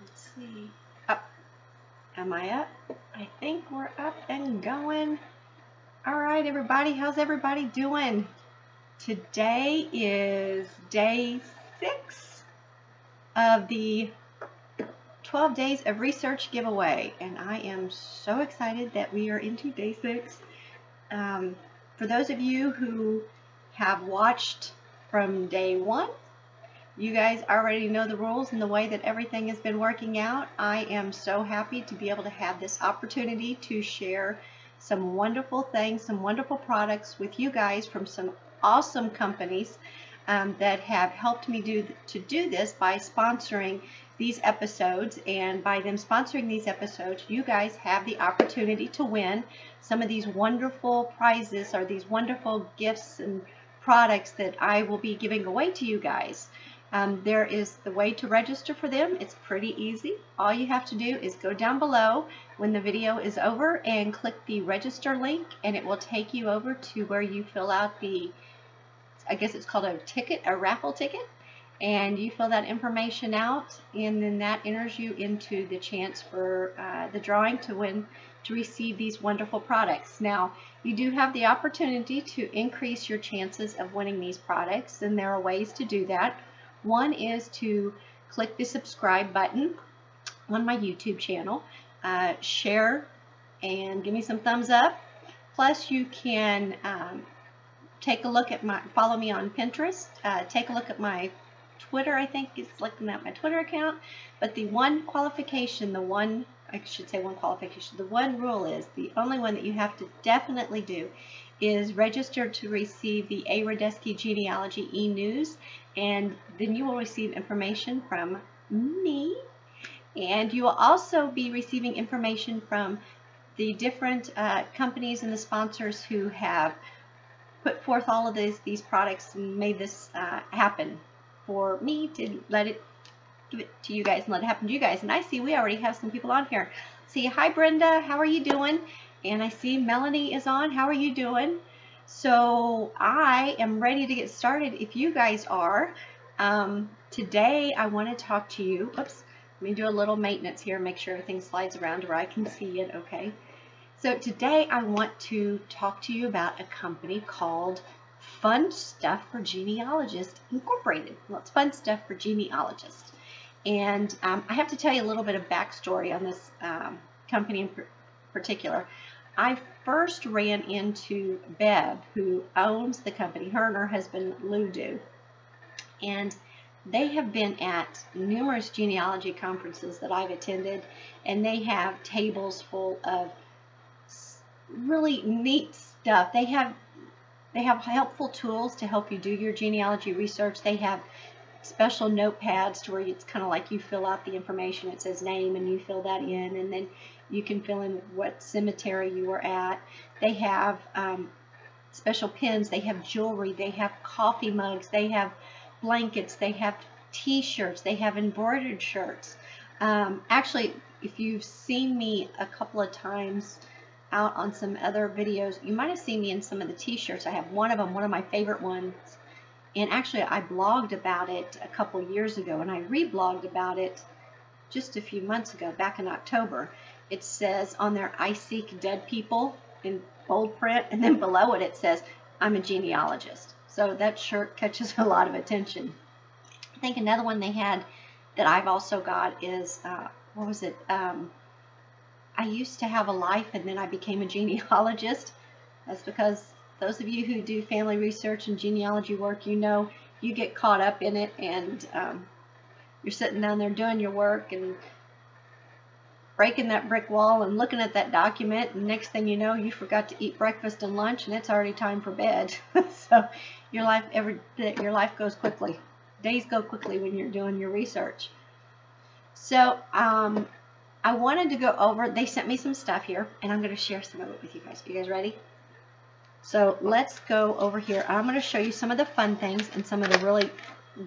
Let's see. Up. Am I up? I think we're up and going. All right, everybody. How's everybody doing? Today is day 6 of the 12 days of research giveaway, and I am so excited that we are into day 6. For those of you who have watched from day 1, you guys already know the rules and the way that everything has been working out. I am so happy to be able to have this opportunity to share some wonderful things, some wonderful products with you guys from some awesome companies that have helped me do this by sponsoring these episodes. And by them sponsoring these episodes, you guys have the opportunity to win some of these wonderful prizes or these wonderful gifts and products that I will be giving away to you guys. There is the way to register for them. It's pretty easy. All you have to do is go down below when the video is over and click the register link, and it will take you over to where you fill out the, I guess it's called a ticket, a raffle ticket, and you fill that information out, and then that enters you into the chance for the drawing to win, to receive these wonderful products. Now, you do have the opportunity to increase your chances of winning these products, and there are ways to do that. One is to click the subscribe button on my YouTube channel, share and give me some thumbs up. Plus, you can take a look at follow me on Pinterest, take a look at my Twitter. I think it's looking at my Twitter account. But the one qualification, the one rule is, the only one that you have to definitely do is register to receive the ARodesky Genealogy e-news, and then you will receive information from me, and you will also be receiving information from the different companies and the sponsors who have put forth all of these products and made this happen for me to give it to you guys and let it happen to you guys. And I see we already have some people on here. See, hi Brenda, how are you doing? And I see Melanie is on. How are you doing? So I am ready to get started if you guys are. Today I want to talk to you. Oops, let me do a little maintenance here, make sure everything slides around where I can see it. Okay. So today I want to talk to you about a company called Fun Stuff for Genealogists Incorporated. Well, it's Fun Stuff for Genealogists. And I have to tell you a little bit of backstory on this company in particular. I first ran into Bev, who owns the company. Her and her husband Lou do. And they have been at numerous genealogy conferences that I've attended, and they have tables full of really neat stuff. They have helpful tools to help you do your genealogy research. They have special notepads to where it's kind of like you fill out the information. It says name and you fill that in, and then you can fill in what cemetery you were at. They have special pens. They have jewelry. They have coffee mugs. They have blankets. They have T-shirts. They have embroidered shirts. Actually, if you've seen me a couple of times out on some other videos, you might have seen me in some of the T-shirts. I have one of them, one of my favorite ones. And actually, I blogged about it a couple years ago, and I reblogged about it just a few months ago, back in October. It says on there, I seek dead people, in bold print, and then below it, it says, I'm a genealogist. So that shirt catches a lot of attention. I think another one they had that I've also got is, what was it? I used to have a life, and then I became a genealogist. That's because those of you who do family research and genealogy work, you know you get caught up in it, and you're sitting down there doing your work and breaking that brick wall and looking at that document, and next thing you know, you forgot to eat breakfast and lunch, and it's already time for bed. So your life goes quickly. Days go quickly when you're doing your research. So I wanted to go over, they sent me some stuff here, and I'm going to share some of it with you guys. You guys ready? So let's go over here. I'm going to show you some of the fun things and some of the really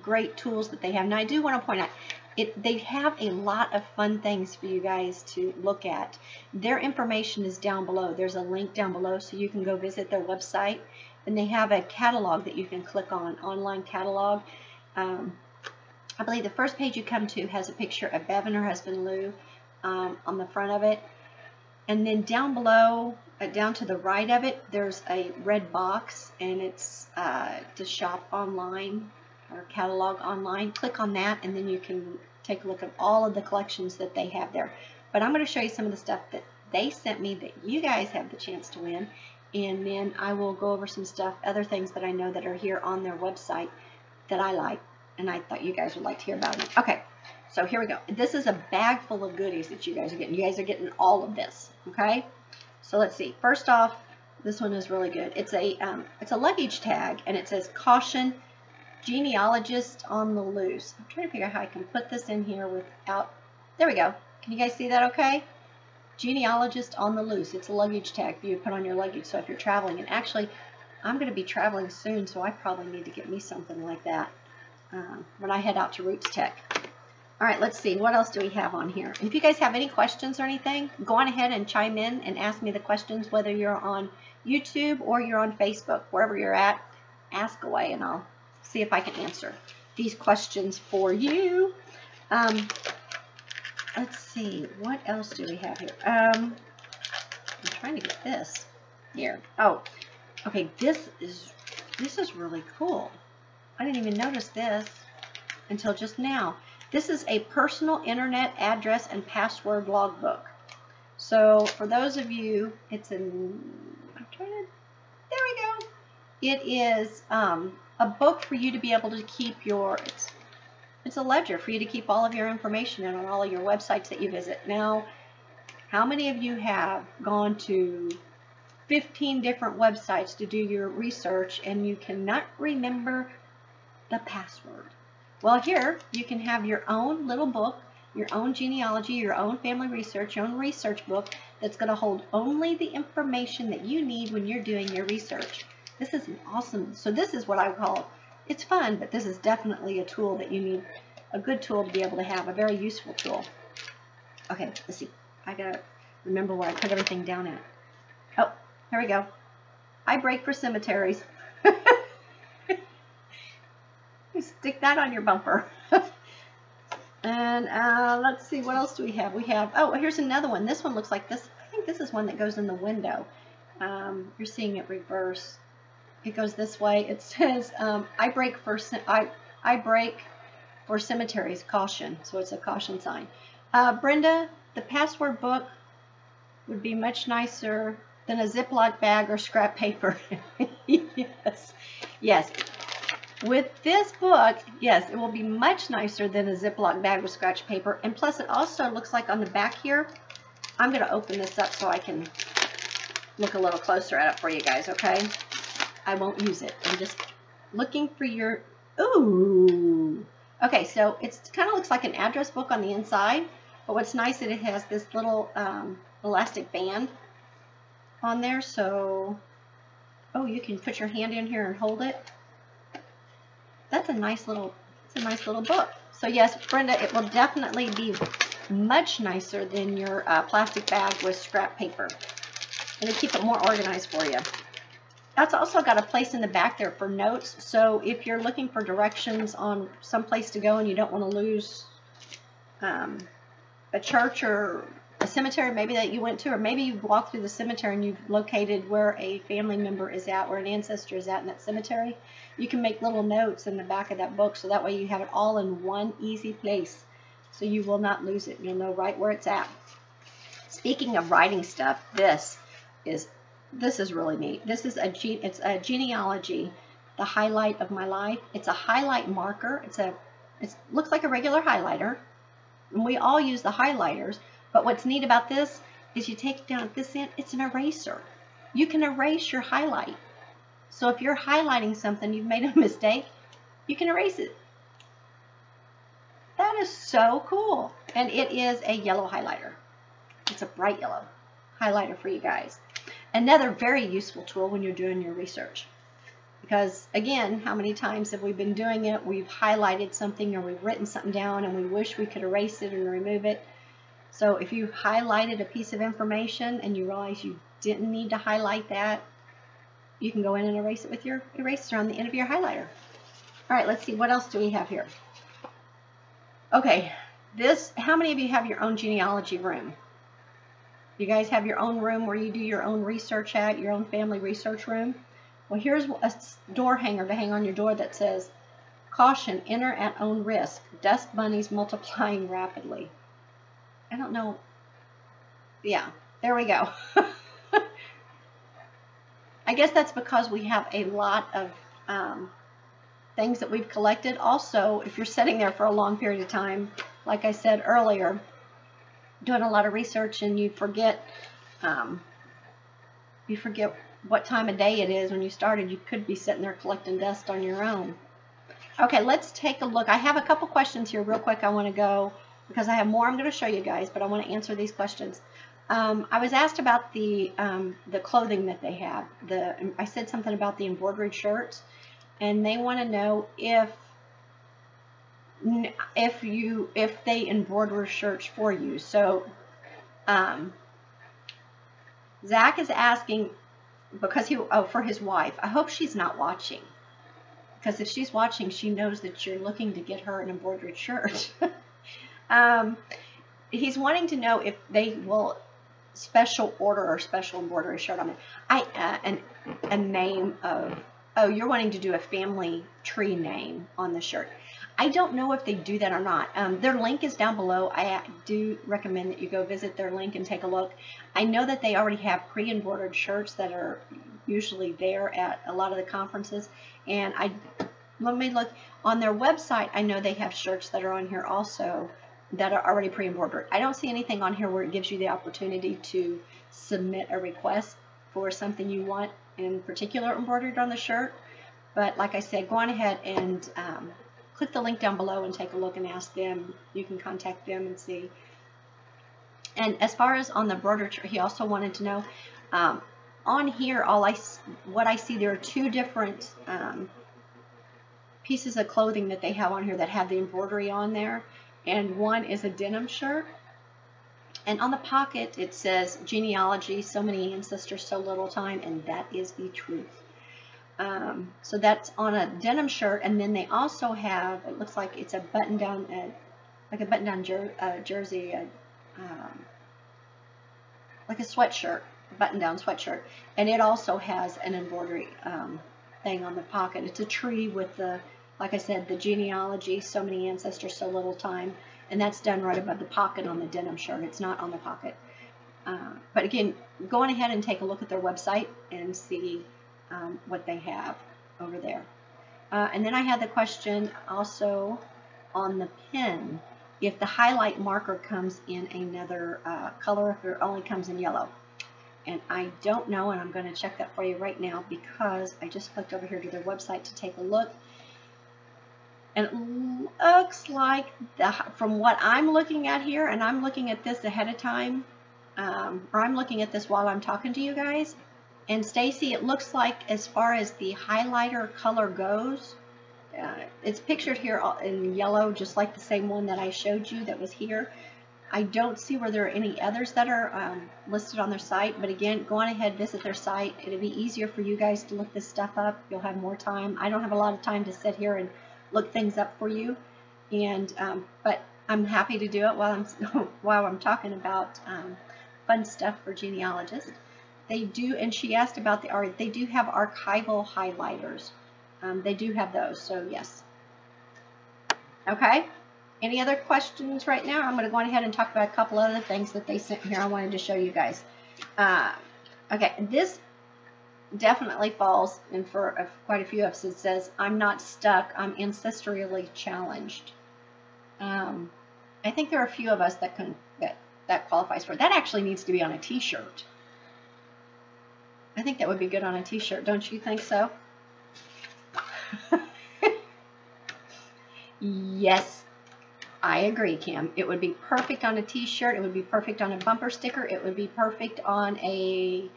great tools that they have. Now, I do want to point out, they have a lot of fun things for you guys to look at. Their information is down below. There's a link down below so you can go visit their website. And they have a catalog that you can click on, online catalog. I believe the first page you come to has a picture of Bev and her husband Lou on the front of it. And then down below, down to the right of it, there's a red box, and it's to shop online or catalog online. Click on that, and then you can take a look at all of the collections that they have there. But I'm going to show you some of the stuff that they sent me that you guys have the chance to win. And then I will go over some stuff, other things that I know that are here on their website that I like, and I thought you guys would like to hear about them. Okay. So here we go. This is a bag full of goodies that you guys are getting. You guys are getting all of this, okay? So let's see. First off, this one is really good. It's a luggage tag, and it says "Caution, Genealogists on the Loose." I'm trying to figure out how I can put this in here without. There we go. Can you guys see that? Okay. Genealogist on the Loose. It's a luggage tag for you to put on your luggage. So if you're traveling, and actually, I'm going to be traveling soon, so I probably need to get me something like that when I head out to Roots Tech. All right, let's see. What else do we have on here? If you guys have any questions or anything, go on ahead and chime in and ask me the questions, whether you're on YouTube or you're on Facebook. Wherever you're at, ask away, and I'll see if I can answer these questions for you. Let's see. What else do we have here? I'm trying to get this here. Oh, okay. This is really cool. I didn't even notice this until just now. This is a personal internet address and password logbook. So for those of you, it's there we go. It is a book for you to be able to keep your, it's a ledger for you to keep all of your information in on all of your websites that you visit. Now, how many of you have gone to 15 different websites to do your research and you cannot remember the password? Well, here you can have your own little book, your own genealogy, your own family research, your own research book that's going to hold only the information that you need when you're doing your research. This is awesome. So this is what I call, it's fun, but this is definitely a tool that you need, a good tool to be able to have, a very useful tool. Okay, let's see. I got to remember where I put everything down at. Oh, here we go. I break for cemeteries. Stick that on your bumper. And let's see, what else do we have? We have, oh, here's another one. This one looks like this. I think this is one that goes in the window. You're seeing it reverse. It goes this way. It says, I break for cemeteries, caution. So it's a caution sign. Brenda, the password book would be much nicer than a Ziploc bag or scrap paper. Yes. Yes. With this book, yes, it will be much nicer than a Ziploc bag with scratch paper. And plus, it also looks like on the back here, I'm going to open this up so I can look a little closer at it for you guys, okay? I won't use it. I'm just looking for your, ooh. Okay, so it kind of looks like an address book on the inside. But what's nice is it has this little elastic band on there. So, oh, you can put your hand in here and hold it. That's a nice little, book. So yes, Brenda, it will definitely be much nicer than your plastic bag with scrap paper. It'll keep it more organized for you. That's also got a place in the back there for notes. So if you're looking for directions on some place to go and you don't want to lose a church or a cemetery maybe that you went to, or maybe you've walked through the cemetery and you've located where a family member is at, where an ancestor is at in that cemetery, you can make little notes in the back of that book, so that way you have it all in one easy place, so you will not lose it. You'll know right where it's at. Speaking of writing stuff, this is really neat. This is it's a genealogy, the highlight of my life. It's a highlight marker. It looks like a regular highlighter, and we all use the highlighters. But what's neat about this is you take it down at this end, it's an eraser. You can erase your highlight. So if you're highlighting something, you've made a mistake, you can erase it. That is so cool. And it is a yellow highlighter. It's a bright yellow highlighter for you guys. Another very useful tool when you're doing your research. Because again, how many times have we been doing it? We've highlighted something or we've written something down and we wish we could erase it and remove it. So if you highlighted a piece of information and you realize you didn't need to highlight that, you can go in and erase it with your eraser on the end of your highlighter. All right, let's see, what else do we have here? Okay, how many of you have your own genealogy room? You guys have your own room where you do your own research at, your own family research room? Well, here's a door hanger to hang on your door that says, "Caution, enter at own risk. Dust bunnies multiplying rapidly." I don't know. Yeah, there we go. I guess that's because we have a lot of things that we've collected. Also, if you're sitting there for a long period of time, like I said earlier, doing a lot of research, and you forget what time of day it is when you started, you could be sitting there collecting dust on your own. Okay, let's take a look. I have a couple questions here real quick. I want to go, because I have more I'm going to show you guys, but I want to answer these questions. I was asked about the clothing that they have. I said something about the embroidered shirts, and they want to know if they embroider shirts for you. So Zach is asking because for his wife. I hope she's not watching, because if she's watching, she knows that you're looking to get her an embroidered shirt. He's wanting to know if they will special order or special embroidery shirt on it. A name of, oh, you're wanting to do a family tree name on the shirt. I don't know if they do that or not. Their link is down below. I do recommend that you go visit their link and take a look. I know that they already have pre-embroidered shirts that are usually there at a lot of the conferences. And let me look on their website. I know they have shirts that are on here also that are already pre-embroidered. I don't see anything on here where it gives you the opportunity to submit a request for something you want in particular embroidered on the shirt. But like I said, go on ahead and click the link down below and take a look and ask them. You can contact them and see. And as far as on the embroidered shirt, he also wanted to know, on here, what I see, there are two different pieces of clothing that they have on here that have the embroidery on there. And one is a denim shirt. And on the pocket, it says genealogy, so many ancestors, so little time, and that is the truth. So that's on a denim shirt, and then they also have, it looks like it's a button-down, like a button-down jersey, like a sweatshirt, button-down sweatshirt, and it also has an embroidery thing on the pocket. It's a tree with the, like I said, the genealogy, so many ancestors, so little time, and that's done right above the pocket on the denim shirt. It's not on the pocket. But again, go on ahead and take a look at their website and see what they have over there. And then I had the question also on the pen, if the highlight marker comes in another color, if it only comes in yellow. And I don't know, and I'm going to check that for you right now, because I just clicked over here to their website to take a look. And it looks like, from what I'm looking at here, and I'm looking at this ahead of time, or I'm looking at this while I'm talking to you guys, and Stacy, it looks like as far as the highlighter color goes, it's pictured here in yellow, just like the same one that I showed you that was here. I don't see where there are any others that are listed on their site, but again, go on ahead, visit their site. It'll be easier for you guys to look this stuff up. You'll have more time. I don't have a lot of time to sit here and look things up for you, and but I'm happy to do it while I'm talking about fun stuff for genealogists. They do, and she asked about they do have archival highlighters. They do have those, so yes. Okay, any other questions right now? I'm going to go on ahead and talk about a couple other things that they sent here I wanted to show you guys. Okay, this definitely falls in for quite a few of us. It says, I'm not stuck, I'm ancestrally challenged. I think there are a few of us that qualifies for it. That actually needs to be on a t-shirt. I think that would be good on a t-shirt, don't you think so? Yes, I agree, Kim. It would be perfect on a t-shirt. It would be perfect on a bumper sticker. It would be perfect on a,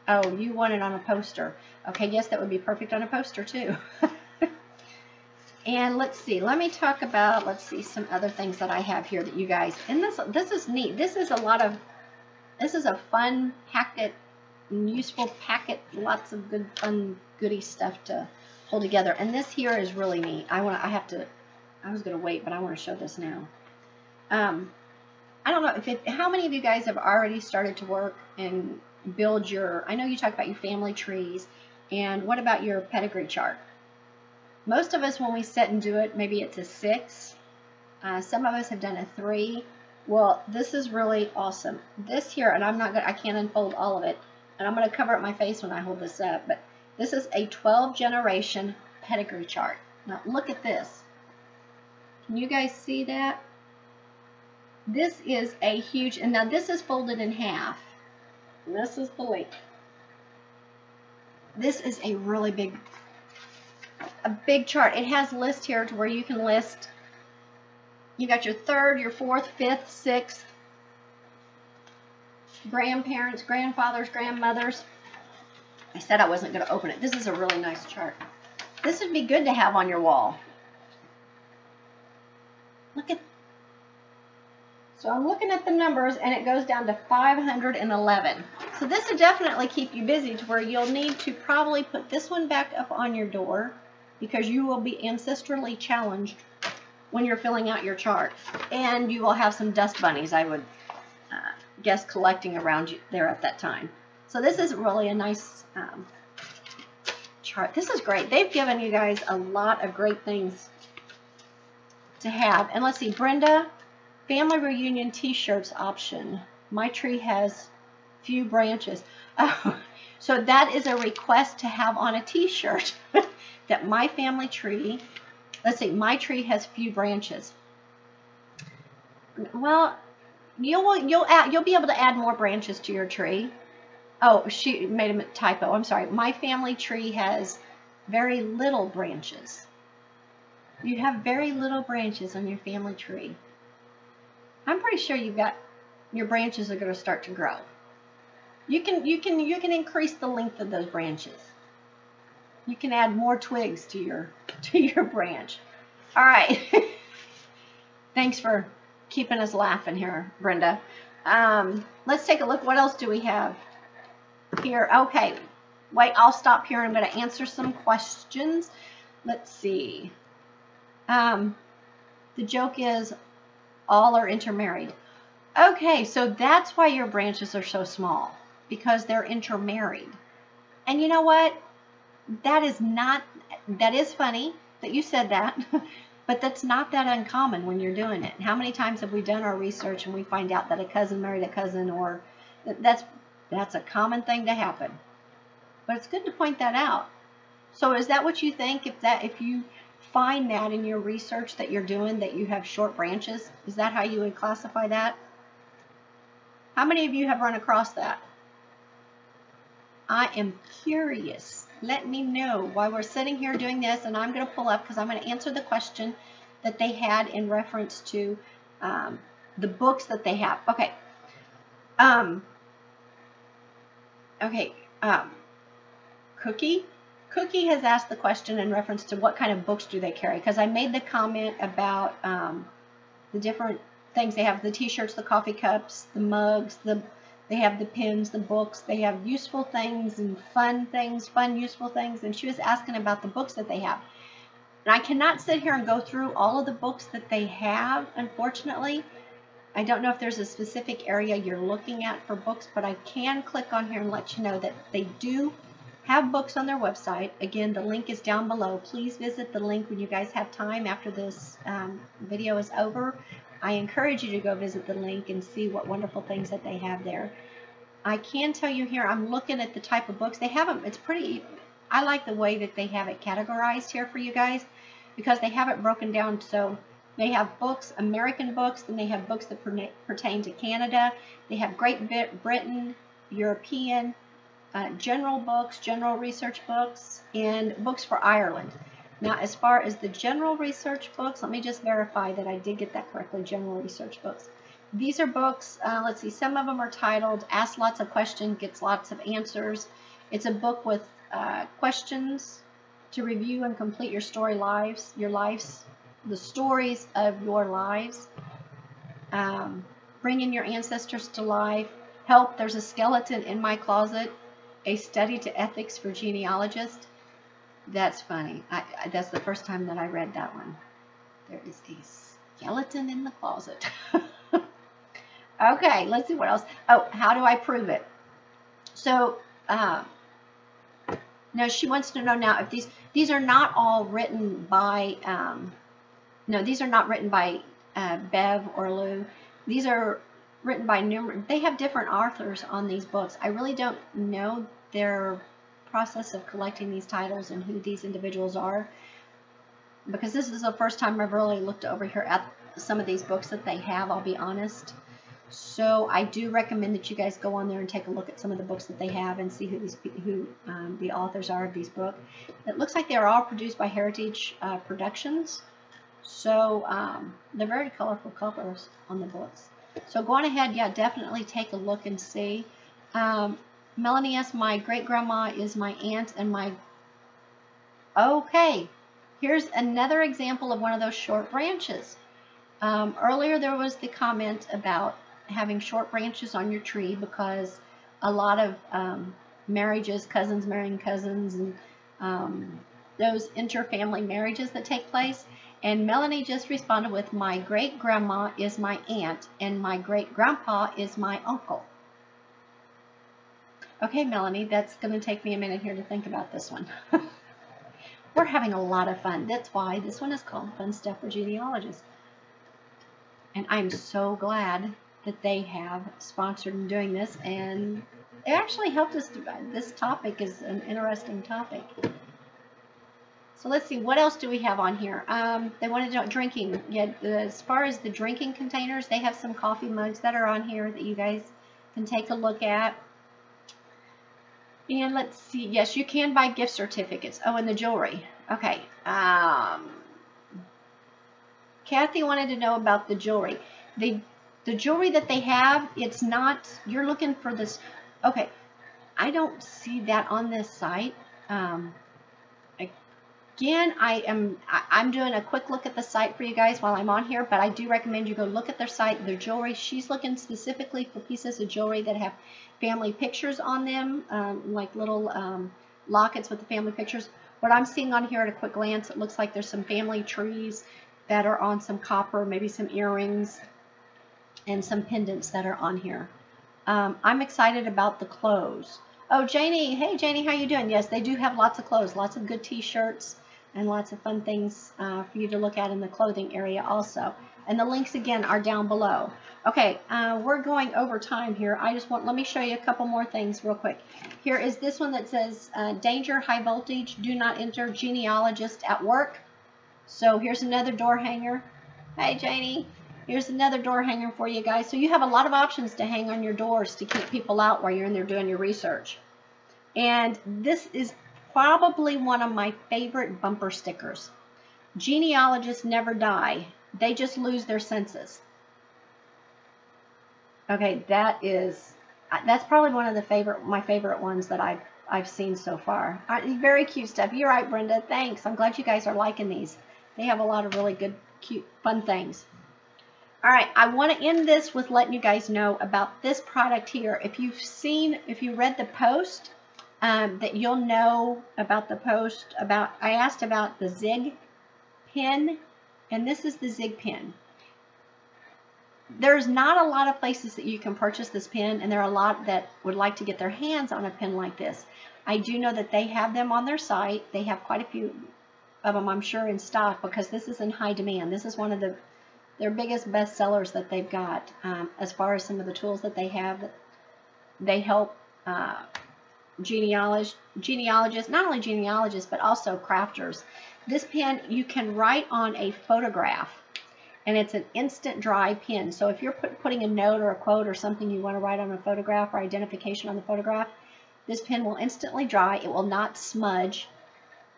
oh, you want it on a poster. Okay, yes, that would be perfect on a poster too. And let's see, let me talk about, let's see, some other things that I have here that you guys, and this is neat. This is a fun packet, useful packet, lots of good fun goody stuff to hold together. And this here is really neat. I have to I was going to wait, but I want to show this now. I don't know how many of you guys have already started to work and build your, I know you talk about your family trees, and what about your pedigree chart? Most of us, when we sit and do it, maybe it's a 6. Some of us have done a 3. Well, this is really awesome. This here, and I can't unfold all of it, and I'm going to cover up my face when I hold this up, but this is a 12 generation pedigree chart. Now look at this. Can you guys see that? This is a huge, and now this is folded in half. And this is the length. This is a really big chart. It has lists here to where you can list. You got your 3rd, your 4th, 5th, 6th, grandparents, grandfathers, grandmothers. I said I wasn't going to open it. This is a really nice chart. This would be good to have on your wall. Look at. So I'm looking at the numbers, and it goes down to 511. So this will definitely keep you busy to where you'll need to probably put this one back up on your door, because you will be ancestrally challenged when you're filling out your chart. And you will have some dust bunnies, I would guess, collecting around you there at that time. So this is really a nice chart. This is great. They've given you guys a lot of great things to have. And let's see, Brenda, family reunion T-shirts option. My tree has few branches. Oh, so that is a request to have on a T-shirt that my family tree, let's see, my tree has few branches. Well, you'll be able to add more branches to your tree. Oh, she made a typo. I'm sorry. My family tree has very little branches. You have very little branches on your family tree. I'm pretty sure your branches are going to start to grow. You can increase the length of those branches. You can add more twigs to your branch. All right. Thanks for keeping us laughing here, Brenda. Let's take a look. What else do we have here? Okay. Wait, I'll stop here. I'm going to answer some questions. Let's see. The joke is all are intermarried. Okay, so that's why your branches are so small, because they're intermarried. And you know what? That is funny that you said that, but that's not that uncommon when you're doing it. How many times have we done our research and we find out that a cousin married a cousin, or that's a common thing to happen. But it's good to point that out. So is that what you think? If you find that in your research that you're doing, that you have short branches, is that how you would classify that? How many of you have run across that? I am curious. Let me know while we're sitting here doing this, and I'm going to pull up because I'm going to answer the question that they had in reference to the books that they have. Okay. Cookie has asked the question in reference to what kind of books do they carry, because I made the comment about the different things they have: the T-shirts, the coffee cups, the mugs, they have the pens, the books, they have useful things and fun useful things, and she was asking about the books that they have. And I cannot sit here and go through all of the books that they have, unfortunately. I don't know if there's a specific area you're looking at for books, but I can click on here and let you know that they do have books on their website. Again, the link is down below. Please visit the link when you guys have time after this video is over. I encourage you to go visit the link and see what wonderful things that they have there. I can tell you here, I'm looking at the type of books they have. It's pretty, I like the way that they have it categorized here for you guys, because they have it broken down. So they have books, American books, then they have books that pertain to Canada. They have Great Britain, European, general books, general research books, and books for Ireland. Now, as far as the general research books, let me just verify that I did get that correctly, general research books. These are books, let's see, some of them are titled Ask Lots of Questions, Gets Lots of Answers. It's a book with questions to review and complete your the stories of your lives. Bringing your ancestors to life. Help, There's a Skeleton in My Closet. A Study to Ethics for Genealogists. That's funny. That's the first time that I read that one. There is a skeleton in the closet. Okay, let's see what else. Oh, how do I prove it? So, no, she wants to know now if these are not all written by, no, these are not written by Bev or Lou. These are written by numerous, they have different authors on these books. I really don't know their process of collecting these titles and who these individuals are, because this is the first time I've really looked over here at some of these books that they have, I'll be honest. So I do recommend that you guys go on there and take a look at some of the books that they have and see who the authors are of these books. It looks like they're all produced by Heritage Productions. So they're very colorful covers on the books. So go on ahead, yeah, definitely take a look and see. Melanie asks, my great-grandma is my aunt and my... Okay, here's another example of one of those short branches. Earlier there was the comment about having short branches on your tree because a lot of marriages, cousins marrying cousins, and those interfamily marriages that take place. And Melanie just responded with, my great-grandma is my aunt and my great-grandpa is my uncle. Okay, Melanie, that's going to take me a minute here to think about this one. We're having a lot of fun. That's why this one is called Fun Stuff for Genealogists. And I'm so glad that they have sponsored in doing this, and it actually helped us. This topic is an interesting topic. So let's see, what else do we have on here? They wanted to know drinking. Yeah, as far as the drinking containers, they have some coffee mugs that are on here that you guys can take a look at. And let's see, yes, you can buy gift certificates. Oh, and the jewelry. Okay. Kathy wanted to know about the jewelry. The jewelry that they have, it's not, you're looking for this. Okay, I don't see that on this site. Again, I'm doing a quick look at the site for you guys while I'm on here, but I do recommend you go look at their site, their jewelry. She's looking specifically for pieces of jewelry that have family pictures on them, like little lockets with the family pictures. What I'm seeing on here at a quick glance, it looks like there's some family trees that are on some copper, maybe some earrings, and some pendants that are on here. I'm excited about the clothes. Oh, Janie, hey Janie, how you doing? Yes, they do have lots of clothes, lots of good t-shirts, and lots of fun things for you to look at in the clothing area also. And the links again are down below. Okay, we're going over time here. Let me show you a couple more things real quick. Here is this one that says, danger, high voltage, do not enter, genealogist at work. So here's another door hanger. Hey Janie, here's another door hanger for you guys. So you have a lot of options to hang on your doors to keep people out while you're in there doing your research. And this is probably one of my favorite bumper stickers. Genealogists never die. They just lose their senses. Okay, that's probably one of my favorite ones that I've seen so far. Very cute stuff. You're right, Brenda. Thanks. I'm glad you guys are liking these. They have a lot of really good, cute, fun things. All right, I want to end this with letting you guys know about this product here. If you read the post, that you'll know about the post I asked about the Zig Pen, and this is the Zig Pen. There's not a lot of places that you can purchase this pen, and there are a lot that would like to get their hands on a pen like this. I do know that they have them on their site. They have quite a few of them, I'm sure, in stock, because this is in high demand. This is one of their biggest best sellers that they've got, as far as some of the tools that they have. They help genealogists, not only genealogists, but also crafters. This pen, you can write on a photograph, and it's an instant dry pen. So if you're putting a note or a quote or something you want to write on a photograph or identification on the photograph, this pen will instantly dry. It will not smudge.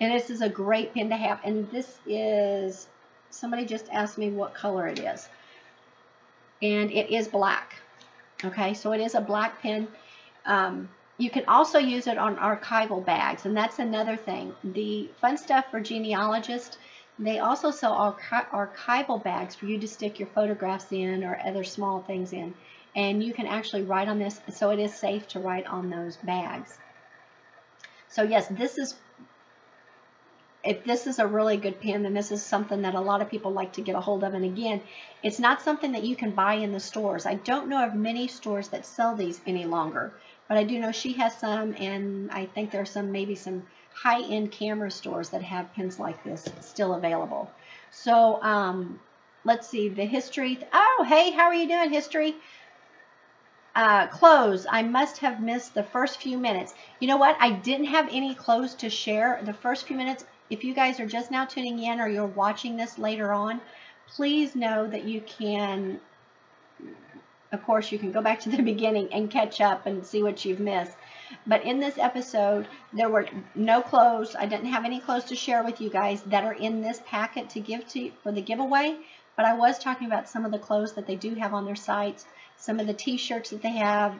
And this is a great pen to have. And this is, somebody just asked me what color it is. And it is black. Okay, so it is a black pen. You can also use it on archival bags, and that's another thing. The Fun Stuff for Genealogists, they also sell archival bags for you to stick your photographs in or other small things in. And you can actually write on this, so it is safe to write on those bags. So yes, this is if this is a really good pen, then this is something that a lot of people like to get a hold of. And again, it's not something that you can buy in the stores. I don't know of many stores that sell these any longer, but I do know she has some, and I think there are some, maybe some high-end camera stores that have pens like this still available. So let's see, the history. Oh, hey, how are you doing, history? Close. I must have missed the first few minutes. You know what? I didn't have any close to share the first few minutes. If you guys are just now tuning in or you're watching this later on, please know that you can, of course, you can go back to the beginning and catch up and see what you've missed. But in this episode, there were no clothes. I didn't have any clothes to share with you guys that are in this packet to give to you for the giveaway. But I was talking about some of the clothes that they do have on their sites, some of the T-shirts that they have.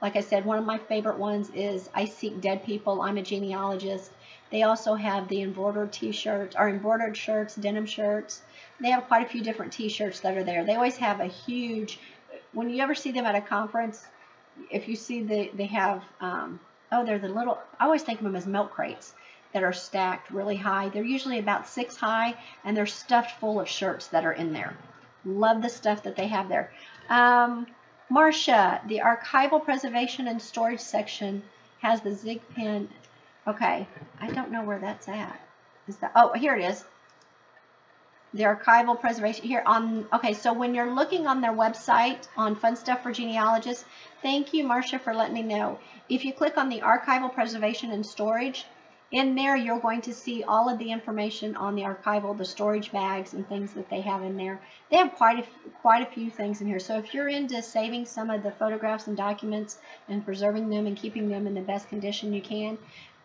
Like I said, one of my favorite ones is I Seek Dead People, I'm a Genealogist. They also have the embroidered T-shirts, or embroidered shirts, denim shirts. They have quite a few different T-shirts that are there. They always have a huge, when you ever see them at a conference, if you see they have, oh, they're the little, I always think of them as milk crates that are stacked really high. They're usually about 6 high, and they're stuffed full of shirts that are in there. Love the stuff that they have there. Marcia, the archival preservation and storage section has the Zig Pen. Okay, I don't know where that's at. Is that, oh, here it is. The archival preservation here on, okay, so when you're looking on their website on Fun Stuff for Genealogists, thank you, Marcia, for letting me know. If you click on the archival preservation and storage, in there you're going to see all of the information on the archival, the storage bags and things that they have in there. They have quite a few things in here. So if you're into saving some of the photographs and documents and preserving them and keeping them in the best condition you can,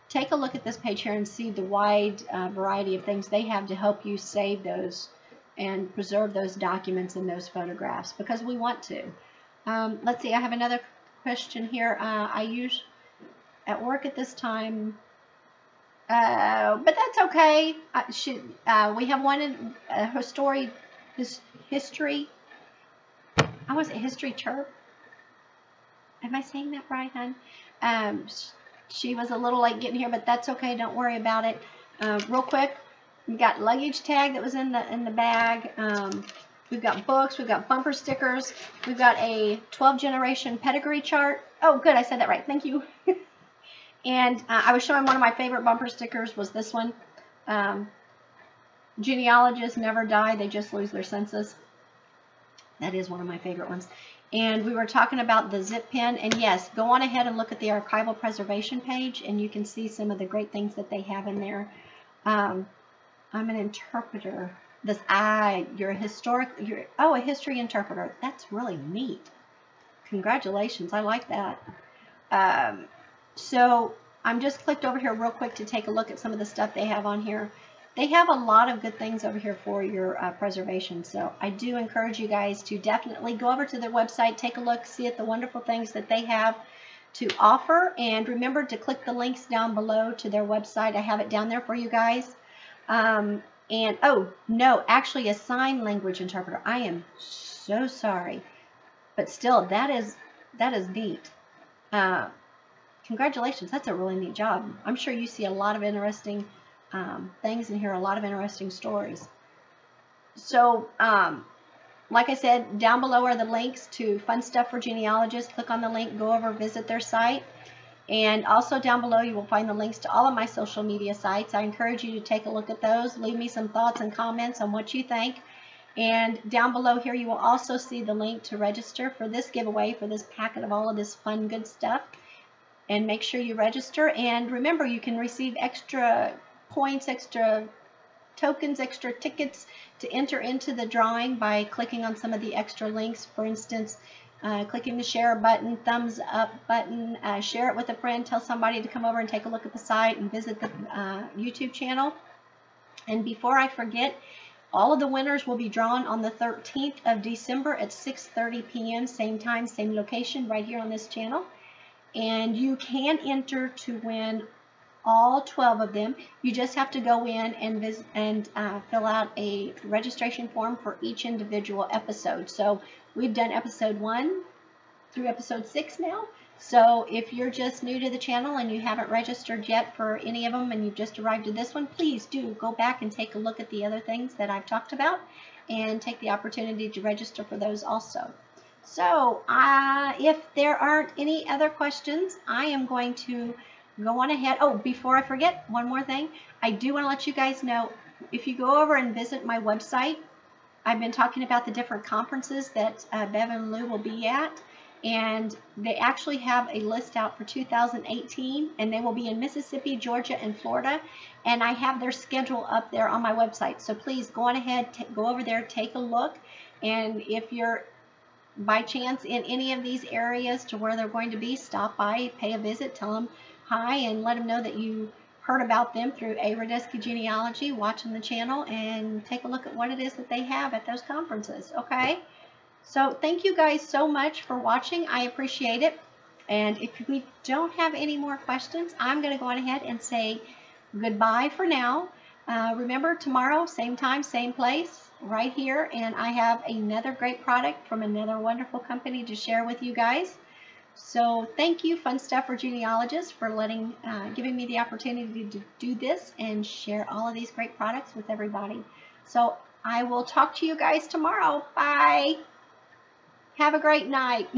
take a look at this page here and see the wide variety of things they have to help you save those and preserve those documents and those photographs, because we want to. Let's see, I have another question here. I use at work at this time, but that's okay. We have one in history. I was a history chirp. Am I saying that right, hon? She was a little late getting here, but that's okay. Don't worry about it. Real quick, we got luggage tag that was in the bag. We've got books. We've got bumper stickers. We've got a 12 generation pedigree chart. Oh, good. I said that right. Thank you. And I was showing one of my favorite bumper stickers was this one. Genealogists never die. They just lose their senses. That is one of my favorite ones. And we were talking about the Zig Pen, and yes, go on ahead and look at the archival preservation page, and you can see some of the great things that they have in there. I'm an interpreter. You're a history interpreter. That's really neat. Congratulations, I like that. So I'm just clicked over here real quick to take a look at some of the stuff they have on here. They have a lot of good things over here for your preservation. So I do encourage you guys to definitely go over to their website, take a look, see at the wonderful things that they have to offer. And remember to click the links down below to their website. I have it down there for you guys. And oh, no, actually a sign language interpreter. I am so sorry. But still, that is neat. Congratulations. That's a really neat job. I'm sure you see a lot of interesting things in here, a lot of interesting stories. So, like I said, down below are the links to Fun Stuff for Genealogists. Click on the link, go over, visit their site. And also down below you will find the links to all of my social media sites. I encourage you to take a look at those. Leave me some thoughts and comments on what you think. And down below here you will also see the link to register for this giveaway, for this packet of all of this fun, good stuff. And make sure you register. And remember, you can receive extra points, extra tokens, extra tickets to enter into the drawing by clicking on some of the extra links. For instance, clicking the share button, thumbs up button, share it with a friend, tell somebody to come over and take a look at the site and visit the YouTube channel. And before I forget, all of the winners will be drawn on the 13th of December at 6:30 p.m. Same time, same location, right here on this channel. And you can enter to win all 12 of them. You just have to go in and fill out a registration form for each individual episode. So we've done episode 1 through episode 6 now. So if you're just new to the channel and you haven't registered yet for any of them and you've just arrived at this one, please do go back and take a look at the other things that I've talked about and take the opportunity to register for those also. So if there aren't any other questions, I am going to go on ahead. Oh, before I forget, one more thing. I do want to let you guys know, if you go over and visit my website, I've been talking about the different conferences that Bev and Lou will be at, and they actually have a list out for 2018, and they will be in Mississippi, Georgia, and Florida, and I have their schedule up there on my website. So please go on ahead, go over there, take a look, and if you're by chance in any of these areas to where they're going to be, stop by, pay a visit, tell them hi, and let them know that you heard about them through ARodesky Genealogy, watching the channel, and take a look at what it is that they have at those conferences, okay? So thank you guys so much for watching. I appreciate it. And if we don't have any more questions, I'm going to go on ahead and say goodbye for now. Remember, tomorrow, same time, same place, right here, and I have another great product from another wonderful company to share with you guys. So thank you, Fun Stuff for Genealogists, for giving me the opportunity to do this and share all of these great products with everybody. So I will talk to you guys tomorrow. Bye. Have a great night.